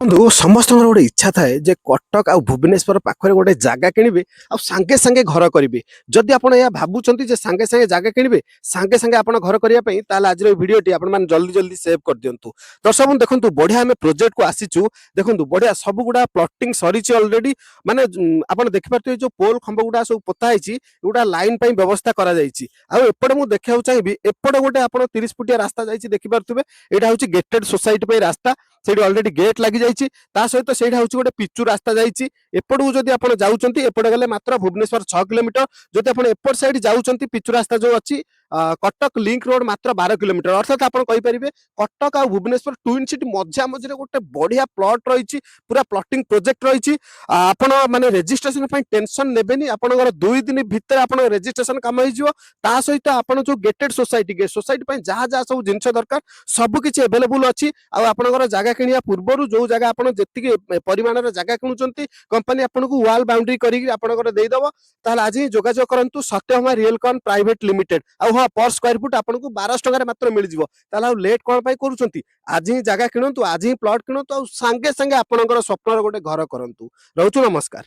ବନ୍ଧୁ ସମସ୍ତଙ୍କର ଗୋଟେ ଇଚ୍ଛା ଥାଏ ଯେ କଟକ ଆଉ ଭୁବନେଶ୍ୱର ପାଖରେ ଗୋଟେ ଜାଗା କିଣିବେ ଆଉ ସାଙ୍ଗେ ସାଙ୍ଗେ ଘର କରିବେ। ଯଦି ଆପଣ ଏହା ଭାବୁଛନ୍ତି ଯେ ସାଙ୍ଗେ ସାଙ୍ଗେ ଜାଗା କିଣିବେ, ସାଙ୍ଗେ ସାଙ୍ଗେ ଆପଣ ଘର କରିବା ପାଇଁ, ତାହେଲେ ଆଜିର ଏଇ ଭିଡିଓଟି ଆପଣମାନେ ଜଲ୍ଦି ଜଲ୍ଦି ସେଭ୍ କରିଦିଅନ୍ତୁ। ଦର୍ଶକ ବନ୍ଧୁ ଦେଖନ୍ତୁ, ବଢିଆ ଆମେ ପ୍ରୋଜେକ୍ଟକୁ ଆସିଛୁ। ଦେଖନ୍ତୁ ବଢିଆ ସବୁଗୁଡା ପ୍ଲଟିଂ ସରିଛି ଅଲରେଡି। ମାନେ ଆପଣ ଦେଖିପାରୁଥିବେ ଯୋଉ ପୋଲ ଖମ୍ବ ଗୁଡା ସବୁ ପୋତା ହେଇଛି, ଏଗୁଡା ଲାଇନ ପାଇଁ ବ୍ୟବସ୍ଥା କରାଯାଇଛି। ଆଉ ଏପଟେ ମୁଁ ଦେଖିବାକୁ ଚାହିଁବି, ଏପଟେ ଗୋଟେ ଆପଣ 30 ଫୁଟିଆ ରାସ୍ତା ଯାଇଛି ଦେଖିପାରୁଥିବେ। ଏଇଟା ହଉଛି ଗେଟେଡ সোসাଇଟି ପାଇଁ ରାସ୍ତା। ସେଇଠି ଅଲରେଡି ଗେଟ୍ ଲାଗି ଯାଇଛି। ତା ସହିତ ସେଇଟା ହଉଛି ଗୋଟେ ପିଚୁ ରାସ୍ତା ଯାଇଛି। ଏପଟକୁ ଯଦି ଆପଣ ଯାଉଛନ୍ତି, ଏପଟେ ଗଲେ ମାତ୍ର ଭୁବନେଶ୍ୱର 6 କିଲୋମିଟର। ଯଦି ଆପଣ ଏପଟ ସାଇଡ୍ ଯାଉଛନ୍ତି, ପିଚୁ ରାସ୍ତା ଯୋଉ ଅଛି, କଟକ ଲିଙ୍କ ରୋଡ ମାତ୍ର 12 କିଲୋମିଟର। ଅର୍ଥାତ୍ ଆପଣ କହିପାରିବେ କଟକ ଆଉ ଭୁବନେଶ୍ୱର ଟୁଇନ୍ ସିଟି ମଝାମଝିରେ ଗୋଟେ ବଢିଆ ପ୍ଲଟ ରହିଛି। ପୁରା ପ୍ଲଟିଂ ପ୍ରୋଜେକ୍ଟ ରହିଛି। ଆପଣ ମାନେ ରେଜିଷ୍ଟ୍ରେସନ ପାଇଁ ଟେନସନ ନେବେନି। ଆପଣଙ୍କର 2 ଦିନ ଭିତରେ ଆପଣଙ୍କ ରେଜିଷ୍ଟ୍ରେସନ କାମ ହେଇଯିବ। ତା ସହିତ ଆପଣ ଯୋଉ ଗେଟେଡ সোসাইটি ପାଇଁ ଯାହା ଯାହା ସବୁ ଜିନିଷ ଦରକାର ସବୁ କିଛି ଆଭେଲେବୁଲ ଅଛି। ଆଉ ଆପଣଙ୍କର ଜାଗା କିଣିବା ପୂର୍ବରୁ ଯୋଉ ଜାଗା ଆପଣ ଯେତିକି ପରିମାଣର ଜାଗା କିଣୁଛନ୍ତି, କମ୍ପାନୀ ଆପଣଙ୍କୁ ୱାଲ୍ ବାଉଣ୍ଡରୀ କରିକି ଆପଣଙ୍କର ଦେଇଦବ। ତାହେଲେ ଆଜି ହିଁ ଯୋଗାଯୋଗ କରନ୍ତୁ ସତ୍ୟଭାମା ରିଏଲକନ୍ ପ୍ରାଇଭେଟ ଲିମିଟେଡ। ଆଉ ହଁ, ପର ସ୍କୋୟାର ଫୁଟ ଆପଣଙ୍କୁ 1200 ଟଙ୍କାରେ ମାତ୍ର ମିଳିଯିବ। ତାହେଲେ ଆଉ ଲେଟ୍ କଣ ପାଇଁ କରୁଛନ୍ତି? ଆଜି ହିଁ ଜାଗା କିଣନ୍ତୁ, ଆଜି ହିଁ ପ୍ଲଟ କିଣନ୍ତୁ, ଆଉ ସାଙ୍ଗେ ସାଙ୍ଗେ ଆପଣଙ୍କର ସ୍ୱପ୍ନର ଗୋଟେ ଘର କରନ୍ତୁ। ରହୁଛୁ, ନମସ୍କାର।